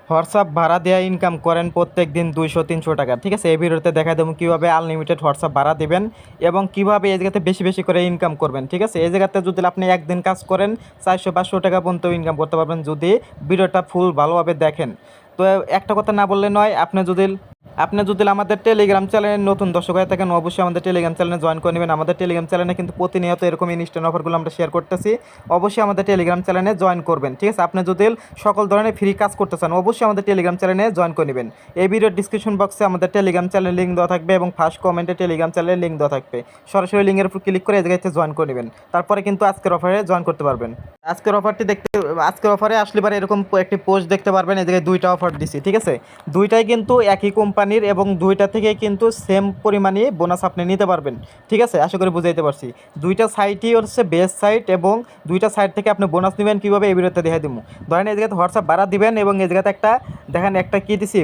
WhatsApp ভাড়া দেওয়া income করেন প্রত্যেক দিন 200-300 টাকা। ঠিক আছে, এই ভিডিওতে দেখা দেবো কীভাবে আনলিমিটেড হোয়াটসঅ্যাপ ভাড়া দিবেন এবং কীভাবে এই জায়গাতে বেশি বেশি করে ইনকাম করবেন। ঠিক আছে, এই জায়গাতে যদি আপনি একদিন কাজ করেন 400-500 টাকা পর্যন্ত ইনকাম করতে পারবেন যদি ভিডিওটা ফুল ভালোভাবে দেখেন। তো একটা কথা না বললে নয়, আপনি যদি আমাদের টেলিগ্রাম চ্যানেলে নতুন দর্শক হয়ে থাকেন অবশ্যই আমাদের টেলিগ্রাম চ্যানেলে জয়েন করে নেবেন। আমাদের টেলিগ্রাম চ্যানেলে কিন্তু প্রতিনিয়ত এরকম ইনস্ট্যান্ট অফারগুলো আমরা শেয়ার করতেছি, অবশ্যই আমাদের টেলিগ্রাম চ্যানেলে জয়েন করবেন। ঠিক আছে, আপনি যদি সকল ধরনের ফ্রি কাজ করতে চান অবশ্যই আমাদের টেলিগ্রাম চ্যানেলে জয়েন করে নেবেন। এই ভিডিওর ডিসক্রিপশন বক্সে আমাদের টেলিগ্রাম চ্যানেলের লিঙ্ক দেওয়া থাকবে এবং ফার্স্ট কমেন্টে টেলিগ্রাম চ্যানেলের লিঙ্ক দেওয়া থাকবে। সরাসরি লিঙ্কের উপর ক্লিক করে এই জায়গাতে জয়েন করে নেবেন, তারপরে কিন্তু আজকের অফারে জয়েন করতে পারবেন। আজকের অফারে আসলে এবার এরকম একটি পোস্ট দেখতে পারবেন, এই জায়গায় দুইটা অফার দিছি। ঠিক আছে, দুইটাই কিন্তু একই কোম্পানির এবং দুইটা থেকে কিন্তু সেম পরিমাণে বোনাস আপনি নিতে পারবেন। ঠিক আছে, আশা করি বুঝাইতে পারছি। দুইটা সাইটই হচ্ছে বেস্ট সাইট এবং দুইটা সাইট থেকে আপনি বোনাস নেবেন কীভাবে এই ভিডিওতে দেখে দিব। ধরেন এই জায়গাতে হোয়াটসঅ্যাপ ভাড়া দিবেন এবং এই জায়গাতে একটা দেখেন একটা কী দিছি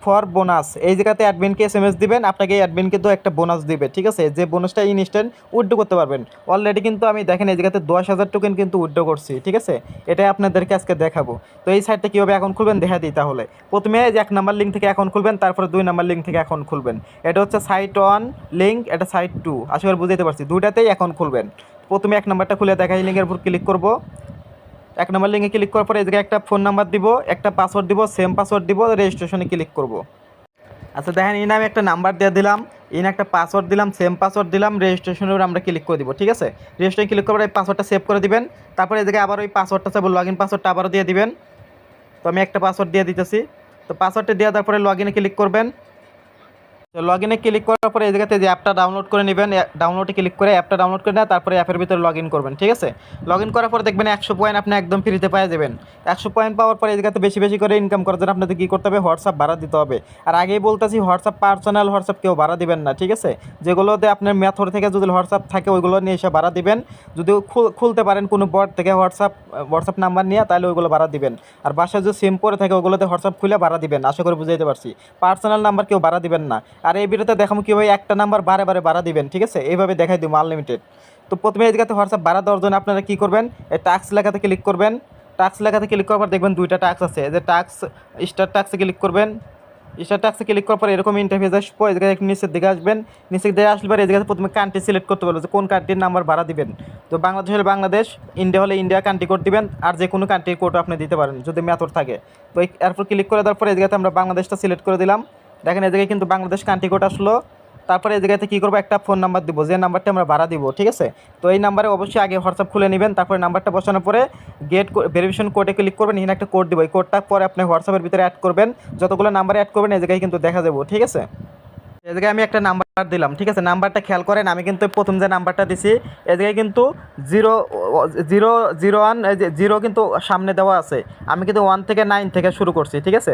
ফর বোনাস, এই জায়গাতে অ্যাডমিনকে SMS দিবেন, আপনাকে অ্যাডমিন কিন্তু একটা বোনাস দিবে। ঠিক আছে, যে বোনাসটা ইনস্ট্যান্ট উইথড্র করতে পারবেন। অলরেডি কিন্তু আমি দেখেন এই জায়গাতে 10,000 টোকেন কিন্তু উইথড্র করছি। ঠিক আছে, এটাই আপনাদেরকে আজকে দেখাবো। তো এই সাইটটা কীভাবে অ্যাকাউন্ট খুলবেন দেখা দিই। তাহলে প্রথমে যে 1 নাম্বার লিঙ্ক থেকে অ্যাকাউন্ট খুলবেন, তারপরে 2 নাম্বার লিঙ্ক থেকে অ্যাকাউন্ট খুলবেন। এটা হচ্ছে সাইট 1 লিঙ্ক, এটা সাইট 2, আশা করি বুঝাইতে পারছি। দুইটাতেই অ্যাকাউন্ট খুলবেন। প্রথমে 1 নাম্বারটা খুলে দেখাই, লিঙ্কের উপর ক্লিক করব। 1 নাম্বার লিঙ্কে ক্লিক করার পরে এই জায়গায় একটা ফোন নাম্বার দিব, একটা পাসওয়ার্ড দিব, সেম পাসওয়ার্ড দিব, রেজিস্ট্রেশনে ক্লিক করব। আচ্ছা দেখেন, এই নামে একটা নাম্বার দিয়ে দিলাম, এই একটা পাসওয়ার্ড দিলাম, সেম পাসওয়ার্ড দিলাম, রেজিস্ট্রেশনের আমরা ক্লিক করে দিব। ঠিক আছে, রেজিস্ট্রেশনে ক্লিক করার পরে এই পাসওয়ার্ডটা সেভ করে দিবেন। তারপরে এই জায়গায় আবার ওই পাসওয়ার্ডটা চাইবো, লগ ইন পাসওয়ার্ডটা আবারও দিয়ে দিবেন। তো আমি একটা পাসওয়ার্ড দিয়ে দিতেছি। তো পাসওয়ার্ডটা দেওয়া তারপরে লগ ইনে ক্লিক করবেন। তো লগ ইনে ক্লিক করার পরে এই জায়গাতে যে অ্যাপটা ডাউনলোড করে নেবেন, ডাউনলোডে ক্লিক করে অ্যাপটা ডাউনলোড করে নেওয়া, তারপরে অ্যাপের ভিতরে লগ ইন করবেন। ঠিক আছে, লগ ইন করার পরে দেখবেন 100 পয়েন্ট আপনি একদম ফ্রিতে পেয়ে যাবেন। 100 পয়েন্ট পাওয়ার পরে এই জায়গাতে বেশি বেশি করে ইনকাম করার জন্য আপনাদের কী করতে হবে, হোয়াটসঅ্যাপ ভাড়া দিতে হবে। আর আগেই বলতেছি, হোয়াটসঅ্যাপ পার্সোনাল হোয়াটসঅ্যাপ কেউ ভাড়া দিবেন না। ঠিক আছে, যেগুলোতে আপনার মেথড থেকে যদি হোয়াটসঅ্যাপ থাকে ওইগুলো নিয়ে এসে ভাড়া দিবেন। যদি খুলতে পারেন কোনো বট থেকে হোয়াটসঅ্যাপ নাম্বার নিয়ে, তাহলে ওইগুলো ভাড়া দিবেন। আর বাসায় যদি সিম পরে থাকে ওগুলোতে হোয়াটসঅ্যাপ খুলে ভাড়া দিবেন। আশা করি বুঝাইতে পারছি, পার্সোনাল নাম্বার কেউ ভাড়া দিবেন না। আর এই ভিডিওতে দেখাবো কীভাবে একটা নাম্বার বারে বারে ভাড়া দিবেন। ঠিক আছে, এইভাবে দেখাই দিব আনলিমিটেড। তো প্রথমে এই জায়গাতে হোয়াটসঅ্যাপ ভাড়া দেওয়ার জন্য আপনারা কী করবেন, এই টাস্ক লেখাতে ক্লিক করবেন। টাস্ক লেখাতে ক্লিক করার পর দেখবেন দুইটা টাস্ক আছে, এই যে টাস্ক স্টার টাস্কে ক্লিক করবেন। স্টার টাস্কে ক্লিক করার পর এরকম ইন্টারফেস আসবো, এই জায়গায় নিচের দিকে আসবেন। নিচের দিকে আসলে পরে এই জায়গাতে প্রথমে কান্ট্রি সিলেক্ট করতে বলবো যে কোন কান্ট্রির নাম্বার ভাড়া দিবেন। তো বাংলাদেশ হলে বাংলাদেশ, ইন্ডিয়া হলে ইন্ডিয়া কান্ট্রি কোড দিবেন, আর যে কোনো কান্ট্রির কোডও আপনি দিতে পারেন যদি মেথড থাকে। তো এরপর ক্লিক করে দেওয়ার পরে এই জায়গাতে আমরা বাংলাদেশটা সিলেক্ট করে দিলাম। দেখেন এই জায়গায় কিন্তু বাংলাদেশ কান্ট্রি কোড আসলো। তারপরে এই জায়গাতে কী করবো, একটা ফোন নাম্বার দিব, যে নাম্বারটা আমরা ভাড়া দিব। ঠিক আছে, তো এই নাম্বারে অবশ্যই আগে হোয়াটসঅ্যাপ খুলে নেবেন। তারপরে নাম্বারটা বসানোর পরে গেট ভেরিফিকেশন কোডে ক্লিক করবেন, এখানে একটা কোড দিব। এই কোডটা পরে আপনি হোয়াটসঅ্যাপের ভিতরে অ্যাড করবেন, যতগুলো নাম্বারে অ্যাড করবেন এই জায়গায় কিন্তু দেখা যাবো। ঠিক আছে, এই জায়গায় আমি একটা নাম্বার দিলাম। ঠিক আছে, নাম্বারটা খেয়াল করেন, আমি কিন্তু প্রথম যে নাম্বারটা দিছি এই জায়গায় কিন্তু 001, এই যে 0 কিন্তু সামনে দেওয়া আছে। আমি কিন্তু 1 থেকে 9 থেকে শুরু করছি। ঠিক আছে,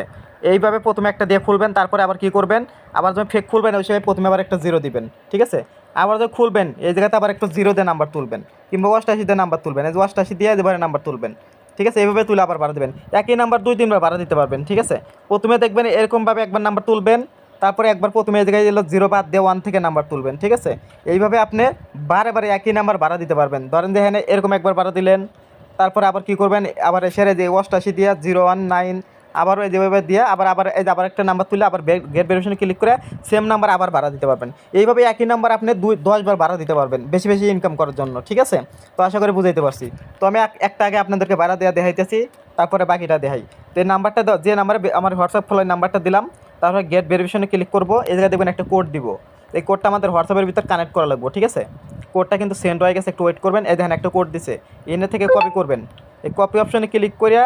এইভাবে প্রথমে একটা দিয়ে খুলবেন, তারপরে আবার কি করবেন, আবার যখন ফেক খুলবেন ওই সময় প্রথমে আবার একটা 0 দিবেন। ঠিক আছে, আবার যখন খুলবেন এই জায়গাতে আবার একটা 0 দিয়ে নাম্বার তুলবেন, কিংবা 88 দিয়ে নাম্বার তুলবেন, এই যে 88 দিয়ে এবারে নাম্বার তুলবেন। ঠিক আছে, এইভাবে তুলে আবার ভাড়া দেবেন। একই নাম্বার 2-3 বার ভাড়া দিতে পারবেন। ঠিক আছে, প্রথমে দেখবেন এরকমভাবে একবার নাম্বার তুলবেন, তারপরে একবার প্রথমে এই জায়গায় 0 বাদ দিয়ে 1 থেকে নাম্বার তুলবেন। ঠিক আছে, এইভাবে আপনি বারে বারে একই নাম্বার ভাড়া দিতে পারবেন। ধরেন যে এখানে এরকম একবার ভাড়া দিলেন, তারপরে আবার কি করবেন, আবার এসে যে 88 দিয়ে 019 আবারও এই যেভাবে দিয়ে আবার এই যে আবার একটা নাম্বার তুলে আবার গেট ভেরিফিকেশনে ক্লিক করে সেম নাম্বার আবার ভাড়া দিতে পারবেন। এইভাবে একই নাম্বার আপনি 10 বার ভাড়া দিতে পারবেন বেশি বেশি ইনকাম করার জন্য। ঠিক আছে, তো আশা করি বুঝাইতে পারছি। তো আমি একটা আগে আপনাদেরকে ভাড়া দেওয়া দেখাইতেছি, তারপরে বাকিটা দেখাই। তো এই নাম্বারটা যে নাম্বারে আমার হোয়াটসঅ্যাপ খোলার নাম্বারটা দিলাম, তারপরে গেট ভেরিফিকেশনে ক্লিক করবো। এই জায়গায় দেখবেন একটা কোড দিব, এই কোডটা আমাদের হোয়াটসঅ্যাপের ভিতর কানেক্ট করা লাগবে। ঠিক আছে, কোডটা কিন্তু সেন্ড হয়ে গেছে, একটু ওয়েট করবেন। এই দেখেন একটা কোড দিছে, এনে থেকে কপি করবেন। এই কপি অপশনে ক্লিক করিয়া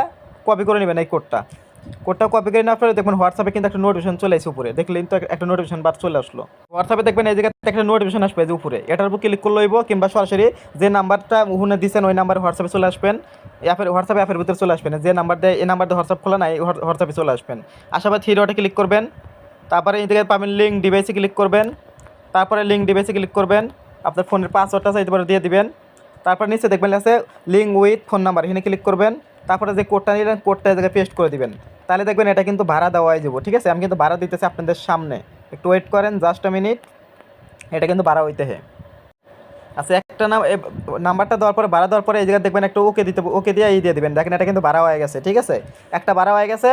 কপি করে নেবেন এই কোডটা কপি করে নেওয়ার পরে দেখবেন হোয়াটসঅ্যাপে কিন্তু একটা নোটিফিকেশন চলে আসে উপরে, দেখলেন তো একটা নোটিফিকেশন বার চলে আসলো। হোয়াটসঅ্যাপে দেখবেন এই জায়গাতে একটা নোটিফিকেশন আসবে যে উপরে, এটার উপর ক্লিক করলে হইব, কিংবা সরাসরি যে নাম্বারটা ওখানে দিচ্ছেন ওই নাম্বারে হোয়াটসঅ্যাপে চলে আসবেন। হোয়াটসঅ্যাপের ভিতরে চলে আসবেন, যে নাম্বার দেয় এই নাম্বার দিয়ে হোয়াটসঅ্যাপ খোলা নাই হোয়াটসঅ্যাপে চলে আসবেন। আশাবাদ 3 ডটে ক্লিক করবেন, তারপরে এই জায়গায় পাবেন লিঙ্ক ডিভাইসে ক্লিক করবেন, তারপরে লিঙ্ক ডিভাইসে ক্লিক করবেন, আপনার ফোনের পাসওয়ার্ডটা চাইতে পারে দিয়ে দিবেন। তারপর নিচে দেখবেন আছে লিঙ্ক উইথ ফোন নাম্বার, এখানে ক্লিক করবেন। তারপরে যে কোডটা নিলেন কোডটা এই জায়গায় পেস্ট করে দিবেন, তাহলে দেখবেন এটা কিন্তু ভাড়া দেওয়া হয়ে যাবো। ঠিক আছে, আমি কিন্তু ভাড়া দিতেছি আপনাদের সামনে, একটু ওয়েট করেন জাস্ট আ মিনিট, এটা কিন্তু ভাড়া হইতে হয়। আচ্ছা, একটা নাম্বারটা দেওয়ার পরে ভাড়া দেওয়ার পরে এই জায়গায় দেখবেন একটা ওকে দিতে, ওকে দিয়ে এই দিয়ে দেবেন। দেখেন এটা কিন্তু ভাড়া হয়ে গেছে। ঠিক আছে, একটা ভাড়া হয়ে গেছে।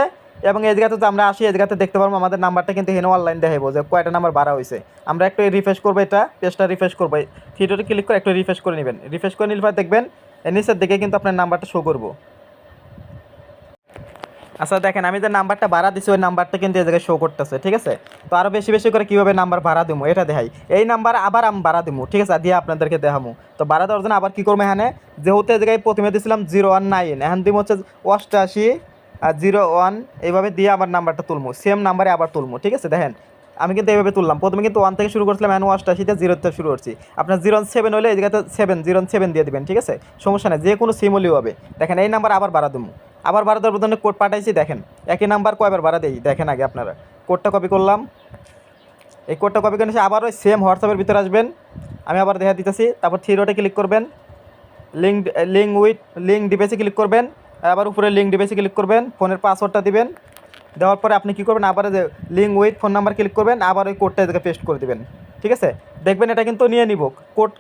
এবং এই জায়গাতে তো আমরা আসি, এই জায়গাতে দেখতে পারবো আমাদের নাম্বারটা কিন্তু এখানে অনলাইন দেখাবো যে কয়টা নাম্বার বাড়া হয়েছে। আমরা একটু রিফ্রেশ করবো, এটা পেজটা রিফ্রেশ করবো, থিয়েটারে ক্লিক করে একটু রিফ্রেশ করে নেবেন। রিফ্রেশ করে নিলে পরে দেখবেন নিচের দিকে কিন্তু আপনার নাম্বারটা শো করবো। আচ্ছা দেখেন, আমি যে নাম্বারটা ভাড়া দিছি ওই নাম্বারটা কিন্তু এই জায়গায় শো করতেছে, ঠিক আছে। তো আরও বেশি বেশি করে কীভাবে নাম্বার ভাড়া দেবো এটা দেখাই। এই নাম্বার আবার আমি ভাড়া দেবো, ঠিক আছে, দিয়ে আপনাদেরকে দেখাবো। তো ভাড়া দেওয়ার জন্য আবার কী করবো, এখানে যেহেতু এই জায়গায় প্রথমে দিয়েছিলাম 019, এখন দিব হচ্ছে 88 আর 01, এইভাবে দিয়ে আবার নাম্বারটা তুলবো, সেম নাম্বারে আবার তুলবো, ঠিক আছে। দেখেন আমি কিন্তু এইভাবে তুললাম, প্রথমে কিন্তু 1 থেকে শুরু করছিলাম, এখন 88তে 0তে শুরু করছি। আপনার 07 হলে এই জায়গাতে 7 দিয়ে দেবেন, ঠিক আছে, সমস্যা নেই, যে কোনো সিম হলেও হবে। দেখেন এই নাম্বার আবার ভাড়া দেবো, আবার ভাড়া দেওয়ার প্রথমে কোড পাঠাইছি। দেখেন একই নাম্বার কয়বার ভাড়া দেই দেখেন, আগে আপনারা কোডটা কপি করলাম, এই কোডটা কপি করে আবার ওই সেম হোয়াটসঅ্যাপের ভিতরে আসবেন, আমি আবার দেখা দিতেছি। তারপর থ্রি ডটে ক্লিক করবেন, লিঙ্ক ডিভাইসে ক্লিক করবেন, আবার উপরে লিঙ্ক ডিভাইসে ক্লিক করবেন, ফোনের পাসওয়ার্ডটা দিবেন। দেওয়ার পরে আপনি কী করবেন, আবার যে link with phone number click করবেন, আবার ওই কোডটা এদিকে পেস্ট করে দেবেন, ঠিক আছে। দেখবেন এটা কিন্তু নিয়ে নিব, কোড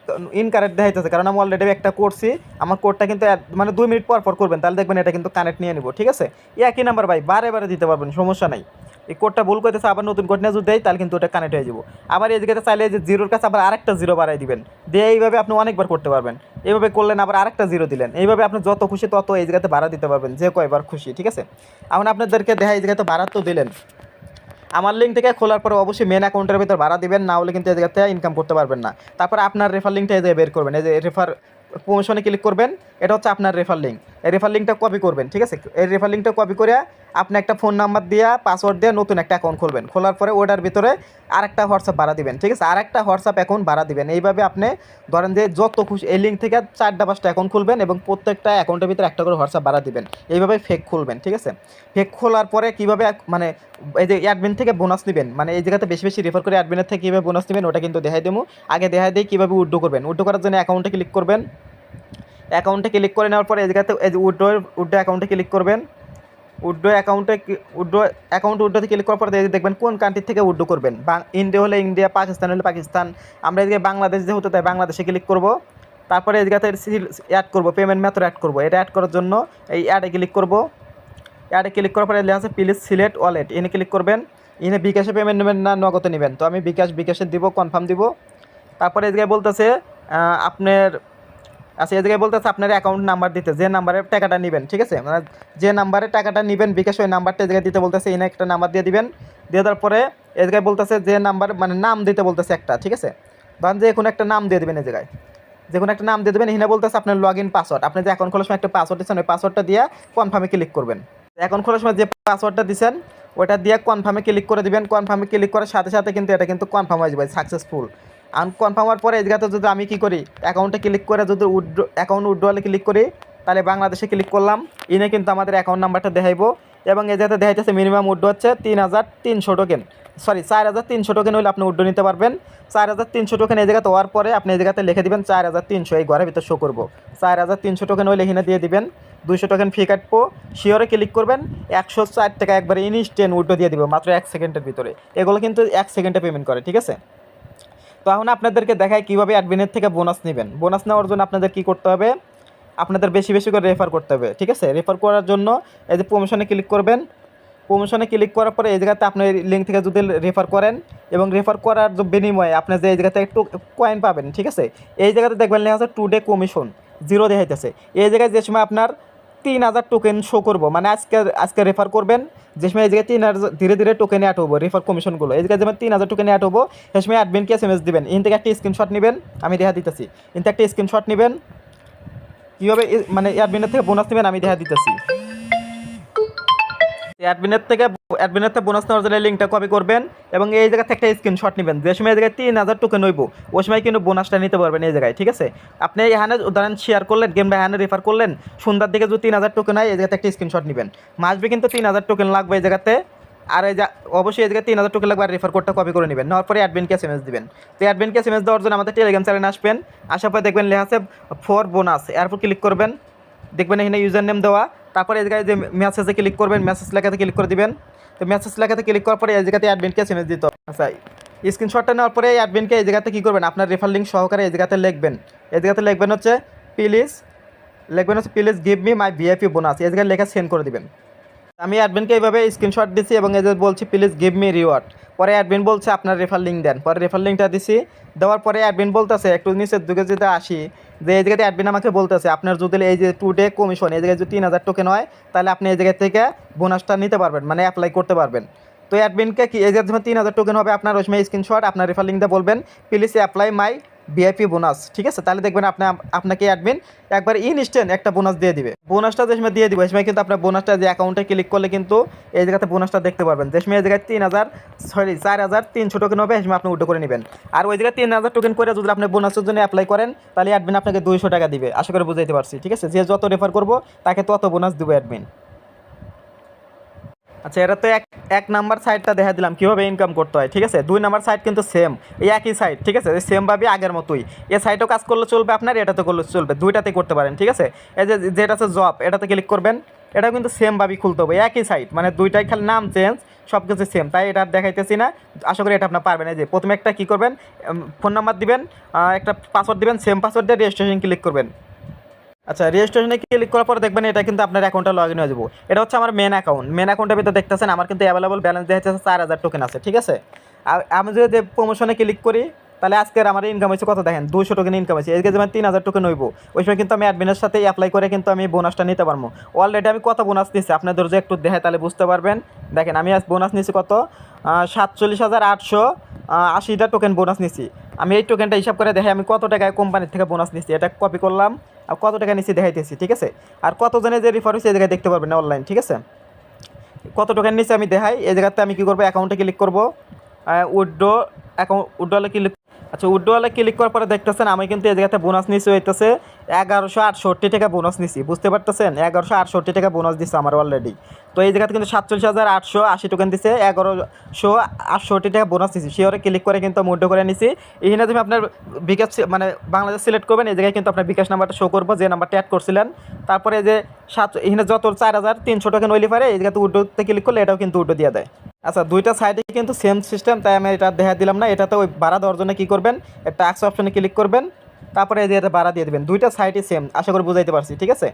ইনকারেক্ট দেখাইতেছে, কারণ আমি অলরেডি একটা করছি, আমার কোডটা কিন্তু মানে 2 মিনিট পর পর করবেন, তাহলে দেখবেন এটা কিন্তু কানেক্ট নিয়ে নিব, ঠিক আছে। একই নাম্বার ভাই বারে বারে দিতে পারবেন, সমস্যা নাই। এই কোডটা ভুল করতেছে, আবার নতুন কোড নিয়ে যদি দেয় তাহলে কিন্তু ওটা কানেক্ট হয়ে যাবো। আবার এই জায়গাতে চাইলে যে জিরোর কাছে আবার আরেকটা জিরো বাড়াই দিবেন, দিয়ে এইভাবে আপনি অনেকবার করতে পারবেন। এইভাবে করলেন আবার আরেকটা জিরো দিলেন, এইভাবে আপনি যত খুশি তত এই জায়গাতে ভাড়া দিতে পারবেন, যে কয়বার খুশি, ঠিক আছে। এখন আপনাদেরকে দেখা এই জায়গাতে ভাড়া তো দিলেন, আমার লিঙ্ক থেকে খোলার পরে অবশ্যই মেন অ্যাকাউন্টের ভিতর ভাড়া দিবেন, না হলে কিন্তু এই জায়গাতে ইনকাম করতে পারবেন না। তারপরে আপনার রেফার লিঙ্কটা এই জায়গায় বের করবেন, এই যে রেফার প্রমোশনে ক্লিক করবেন, এটা হচ্ছে আপনার রেফার লিঙ্ক। এই রেফার লিঙ্কটা কপি করবেন, ঠিক আছে। এই রেফার লিঙ্কটা কপি করে আপনি একটা ফোন নাম্বার দিয়ে পাসওয়ার্ড দিয়ে নতুন একটা অ্যাকাউন্ট খুলবেন, খোলার পরে ওটার ভিতরে আরেকটা হোয়াটসঅ্যাপ ভাড়া দিবেন, ঠিক আছে, আরেকটা হোয়াটসঅ্যাপ অ্যাকাউন্ট ভাড়া দিবেন। এইভাবে আপনি ধরেন যে যত খুশি এই লিঙ্ক থেকে 4টা 5টা অ্যাকাউন্ট খুলবেন এবং প্রত্যেকটা অ্যাকাউন্টের ভিতরে একটা করে হোয়াটসঅ্যাপ ভাড়া দিবেন, এইভাবে ফেক খুলবেন, ঠিক আছে। ফেক খোলার পরে কীভাবে মানে এই যে অ্যাডমিন থেকে বোনাস নেবেন, মানে এই জায়গাতে বেশি বেশি রেফার করে অ্যাডমিনের থেকে কীভাবে বোনাস নেবেন ওটা কিন্তু দেখাই দেবো। আগে দেখাই দিই কীভাবে উইথড্র করবেন। উইথড্র করার জন্য অ্যাকাউন্টে ক্লিক করবেন, অ্যাকাউন্টে ক্লিক করে নেওয়ার পরে এই জায়গাতে এই যে উইথড্র অ্যাকাউন্টে ক্লিক করবেন। উইথড্রতে ক্লিক করার পরে দেখবেন কোন কান্ট্রি থেকে উইথড্র করবেন, ইন্ডিয়া হলে ইন্ডিয়া, পাকিস্তান হলে পাকিস্তান। আমরা এদিকে বাংলাদেশ যেহেতু তাই বাংলাদেশে ক্লিক করব। তারপরে এই জায়গাতে অ্যাড করবো, পেমেন্ট মেথড অ্যাড করবো। এটা অ্যাড করার জন্য এই অ্যাডে ক্লিক করব। অ্যাডে ক্লিক করার পরে লেখা আছে প্লিজ সিলেক্ট ওয়ালেট, এনে ক্লিক করবেন। এনে বিকাশে পেমেন্ট নেবেন না নগদে নেবেন, তো আমি বিকাশে দিব, কনফার্ম দিব। তারপরে এই জায়গায় বলতেছে আপনার আচ্ছা, এই জায়গায় বলতেছে আপনার অ্যাকাউন্ট নাম্বার দিতে, যে নাম্বারে টাকাটা নেবেন, ঠিক আছে, মানে যে নাম্বারে টাকাটা নেবেন বিকাশ, ওই নাম্বারটা এই জায়গায় দিতে বলতেছে। এনে একটা নাম্বার দিয়ে দিবেন, দিয়ে দেওয়ার পরে এই জায়গায় বলতেছে যে নাম্বার মানে নাম দিতে বলতেছে একটা, ঠিক আছে, ধরেন যে কোনো একটা নাম দিয়ে দেবেন, এই জায়গায় যে কোনো একটা নাম দিয়ে দেবেন। এখানে বলতেছে আপনার লগ ইন পাসওয়ার্ড, আপনি যে অ্যাকাউন্ট খোলার সময় একটা পাসওয়ার্ড দিচ্ছেন ওই পাসওয়ার্ডটা দিয়ে কনফার্মে ক্লিক করবেন। অ্যাকাউন্ট খোলার সময় যে পাসওয়ার্ডটা দিচ্ছেন ওটা দিয়ে কনফার্মে ক্লিক করে দিবেন। কনফার্মে ক্লিক করার সাথে সাথে কিন্তু এটা কিন্তু কনফার্ম হয়ে যাবে, সাকসেসফুল। কনফার্ম হওয়ার পরে এই জায়গাতে যদি আমি কী করি, অ্যাকাউন্টে ক্লিক করে যদি অ্যাকাউন্ট উইথড্রলে ক্লিক করি, তাহলে বাংলাদেশে ক্লিক করলাম, ইনে কিন্তু আমাদের অ্যাকাউন্ট নাম্বারটা দেখাইবো। এবং এই জায়গাতে দেখাইতেছে মিনিমাম উইথড্র হচ্ছে 3300 টোকেন, সরি 4300 টোকেন হলে আপনি উইথড্র নিতে পারবেন। 4300 টোকেন এই জায়গাতে হওয়ার পরে আপনি এই জায়গাতে লিখে দিবেন 4300, এই ঘরের ভিতর শো করবো 4300 টোকেন হলে এখানে দিয়ে দিবেন। 200 টোকেন ফি কাটবো, শিওরে ক্লিক করবেন। 104 টাকা একবারে ইনস্ট্যান্ট উইথড্র দিয়ে দিব মাত্র 1 সেকেন্ডের ভিতরে। এগুলো কিন্তু 1 সেকেন্ডে পেমেন্ট করে, ঠিক আছে। তো এখন আপনাদেরকে দেখায় কীভাবে অ্যাডমিনের থেকে বোনাস নেবেন। বোনাস নেওয়ার জন্য আপনাদের কী করতে হবে, আপনাদের বেশি বেশি করে রেফার করতে হবে, ঠিক আছে। রেফার করার জন্য এই যে প্রমোশনে ক্লিক করবেন। প্রমোশনে ক্লিক করার পরে এই জায়গাতে আপনি লিঙ্ক থেকে যদি রেফার করেন এবং রেফার করার বিনিময়ে আপনি যে এই জায়গাতে একটু কয়েন পাবেন, ঠিক আছে। এই জায়গাতে দেখবেন লেখা আছে টুডে কমিশন 0 দেখাইতেছে। এই জায়গায় যে সময় আপনার 3000 টোকেন শো করবো, মানে আজকে রেফার করবেন, যে সময় এই জায়গায় 3000 ধীরে ধীরে টোকেনে অ্যাড হবো রেফার কমিশনগুলো। এই জায়গায় যেমন 3000 টোকেনে অ্যাড হবো, সেই সময় অ্যাডমিনকে SMS দিবেন। ইন থেকে একটা স্ক্রিনশট নেবেন, আমি দেখা দিতেছি। ইন থেকে একটা স্ক্রিনশট নেবেন, কীভাবে মানে অ্যাডমিনের থেকে বোনাস নেবেন আমি দেখা দিতেছি। অ্যাডমিনের থেকে বোনাস নেওয়ার জন্য লিঙ্কটা কপি করবেন এবং এই জায়গা থেকে একটা স্ক্রিনশট নেবেন। যে সময় এই জায়গায় 3000 টোকেন হইব ওই সময় কিন্তু বোনাসটা নিতে পারবেন এই জায়গায়, ঠিক আছে। আপনি এখানে উদাহরণ শেয়ার করলেন, গেমটা এখানে রেফার করলেন, সন্ধ্যার দিকে যদি 3000 টোকেন হয় এই জায়গাতে একটা স্ক্রিনশট নেবেন। মাসবে কিন্তু 3000 টোকেন লাগবে এই জায়গাতে। আর এই যে অবশ্যই এই জায়গায় 3000 টোকেন লাগবে, আর রেফার কোডটা কপি করে নেবেন। নেওয়ার পরে অ্যাডমিনকে SMS দিবেন। তো অ্যাডমিনকে SMS দেওয়ার জন্য আমাদের টেলিগ্রাম চ্যানেলে আসবেন। আসার পরে দেখবেন লেখা আছে ফর বোনাস, এরপর ক্লিক করবেন। দেখবেন এখানে ইউজার নেম দেওয়া, তারপরে এই জায়গায় যে মেসেজে ক্লিক করবেন, মেসেজ লেখাতে ক্লিক করে দিবেন। তো মেসেজ লেখাতে ক্লিক করার পরে এই জায়গাতে অ্যাডমিনকে SMS দিতে হবে। আচ্ছা, স্ক্রিনশটটা নেওয়ার পরে এই অ্যাডমিনকে এই জায়গাতে কী করবেন, আপনার রেফার লিঙ্ক সহকারে এই জায়গাতে লিখবেন। এই জায়গাতে লিখবেন হচ্ছে please give me my VIP bonus, এই জায়গায় লেখা সেন্ড করে দিবেন। আমি অ্যাডমিনকে এইভাবে স্ক্রিনশট দিছি এবং এই যে বলছি প্লিজ গিভ মি রিওয়ার্ড। পরে অ্যাডমিন বলছে আপনার রেফার লিঙ্ক দেন। পরে রেফার লিঙ্কটা দিছি, দেওয়ার পরে অ্যাডমিন বলতেছে একটু নিচের দিকে যদি আসি, যে এই জায়গাতে অ্যাডমিন আমাকে বলতেছে আপনার যদি এই যে টুডে কমিশন এই জায়গায় যদি 3000 টোকেন হয় তাহলে আপনি এই জায়গা থেকে বোনাসটা নিতে পারবেন, মানে অ্যাপ্লাই করতে পারবেন। তো অ্যাডমিনকে কি এই যে 3000 টোকেন হবে আপনার ওই সময় স্ক্রিনশট আপনার রেফার লিঙ্কটা বলবেন please apply my VIP bonus, ঠিক আছে? তাহলে দেখবেন আপনাকে অ্যাডমিন একবার ইনস্ট্যান্ট একটা বোনাস দিয়ে দিবে। বোনাসটা যে সময় দিয়ে দিবে ওই সময় কিন্তু আপনার বোনাসটা যে অ্যাকাউন্টে ক্লিক করলে কিন্তু এই জায়গাতে বোনাসটা দেখতে পারবেন। যে সময় এই জায়গায় 4300 টোকেন হবে এই সময় আপনি উঠো করে নেবেন। আর ওই জায়গায় 3000 টোকেন করে যদি আপনি বোনাসের জন্য অ্যাপ্লাই করেন তাহলে অ্যাডমিন আপনাকে 200 টাকা দিবে। আশা করে বুঝাইতে পারছি, ঠিক আছে? যে যত রেফার করবো তাকে তত বোনাস দেবে অ্যাডমিন। আচ্ছা, এটা তো এক নাম্বার সাইটটা দেখা দিলাম কীভাবে ইনকাম করতে হয়, ঠিক আছে? 2 নাম্বার সাইট কিন্তু সেম, এই একই সাইট, ঠিক আছে? সেমভাবে আগের মতোই এই সাইটও কাজ করলে চলবে আপনার, এটাতে করলে চলবে, দুইটাতে করতে পারেন, ঠিক আছে? এই যে যেটা আছে জব, এটাতে ক্লিক করবেন, এটাও কিন্তু সেমভাবেই খুলতে হবে, একই সাইট, মানে দুইটাই খালি নাম চেঞ্জ, সব কিছু সেম, তাই এটা দেখাইতেছি না। আশা করি এটা আপনার পারবেন। এই যে প্রথমে একটা কী করবেন, ফোন নাম্বার দিবেন, একটা পাসওয়ার্ড দিবেন, সেম পাসওয়ার্ড দিয়ে রেজিস্ট্রেশন ক্লিক করবেন। আচ্ছা, রেজিস্ট্রেশনে ক্লিক করার পর দেখবেন এটা কিন্তু আপনার অ্যাকাউন্টে লগ ইন হয়ে যাবো। এটা হচ্ছে আমার মেন অ্যাকাউন্ট। মেন অ্যাকাউন্টের ভিতরে দেখতেছেন আমার কিন্তু অ্যাভেলেবল ব্যালেন্স দেখা যাচ্ছে 4000 টোকেন আছে, ঠিক আছে? আর আমি যদি প্রমোশনে ক্লিক করি তাহলে আজকের আমার ইনকাম হয়েছে কত দেখেন, 200 টোকেন ইনকাম হয়েছে। এদিকে যেমন 3000 টোকেন হইব ওই সময় কিন্তু আমি অ্যাডমিনের সাথে অ্যাপ্লাই করে কিন্তু আমি বোনাসটা নিতে পারবো। অলরেডি আমি কত বোনাস নিচ্ছি আপনাদের যদি একটু দেখায় তাহলে বুঝতে পারবেন। দেখেন আমি আজ বোনাস নিচ্ছি কত, 47,880টা টোকেন বোনাস নিচ্ছি। আমি এই টোকেনটা হিসাব করে দেখে আমি কত টাকায় কোম্পানির থেকে বোনাস নিচ্ছি, এটা কপি করলাম আর কত টাকা নিচ্ছি দেখাইতেছি, ঠিক আছে? আর কতজনের যে রিফার হয়েছে এই জায়গায় দেখতে পারবেন অনলাইন, ঠিক আছে? কত টোকেন নিচ্ছে আমি দেখাই। এই জায়গাতে আমি কী করবো, অ্যাকাউন্টে ক্লিক করবো, উইথড্র অ্যাকাউন্ট উইথড্রলে ক্লিক। আচ্ছা, উইথড্রলে ক্লিক করার পরে দেখতেছেন আমি কিন্তু এই জায়গাতে বোনাস নিচ্ছি হইতেছে 1168 টাকা বোনাস নিচ্ছি, বুঝতে পারতেছেন? 1168 টাকা বোনাস দিচ্ছে আমার অলরেডি। তো এই জায়গাতে কিন্তু 47,880 টোকেন দিচ্ছে, 1168 টাকা বোনাস দিচ্ছি। শিওরে ক্লিক করে কিন্তু আমি উইথড্র করে নিচ্ছি। এখানে তুমি আপনার বিকাশ মানে বাংলাদেশ সিলেক্ট করবেন, এই জায়গায় কিন্তু আপনার বিকাশ নাম্বারটা শো করবো যে নাম্বারটা অ্যাড করছিলেন। তারপরে যে এখানে যত 4300 টোকেন ওইলি পারে এই জায়গাতে উইথড্রতে ক্লিক করলে এটাও কিন্তু উইথড্র দিয়ে দেয়। আচ্ছা, দুইটা সাইডে কিন্তু সেম সিস্টেম, তাই আমি এটা দেখা দিলাম না। এটাতে ওই ভাড়া দেওয়ার জন্য কী করবেন, একটা টাক্স অপশনে ক্লিক করবেন, তারপরে এই যে এটা ভাড়া দিয়ে দেবেন। দুইটা সাইডই সেম, আশা করি বুঝাইতে পারছি, ঠিক আছে?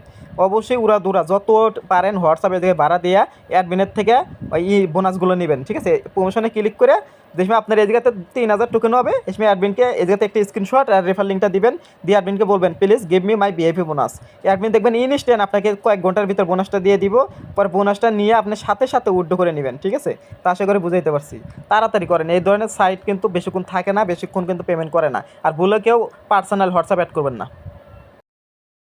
অবশ্যই উড়া যত পারেন হোয়াটসঅ্যাপে থেকে ভাড়া দিয়ে অ্যাডমিনের থেকে ওই বোনাসগুলো নেবেন, ঠিক আছে? প্রমোশনে ক্লিক করে যে সময় আপনার এই জায়গাতে 3000 টোকেন হবে এই সময় অ্যাডমিনকে এই জায়গাতে একটা স্ক্রিনশট আর রেফার লিঙ্কটা দিবেন, দিয়ে অ্যাডমিনকে বলবেন please give me my VIP bonus. Admin দেখবেন ইনস্ট্যান্ট আপনাকে কয়েক ঘন্টার ভিতর বোনাসটা দিয়ে দিব। পরে বোনাসটা নিয়ে আপনি সাথে সাথে উইথড্র করে নেবেন, ঠিক আছে? তা আশা করে বুঝাইতে পারছি। তাড়াতাড়ি করেন, এই ধরনের সাইট কিন্তু বেশিক্ষণ থাকে না, বেশিক্ষণ কিন্তু পেমেন্ট করে না। আর ভুলে কেউ পার্সোনাল হোয়াটসঅ্যাপ অ্যাড করবেন না।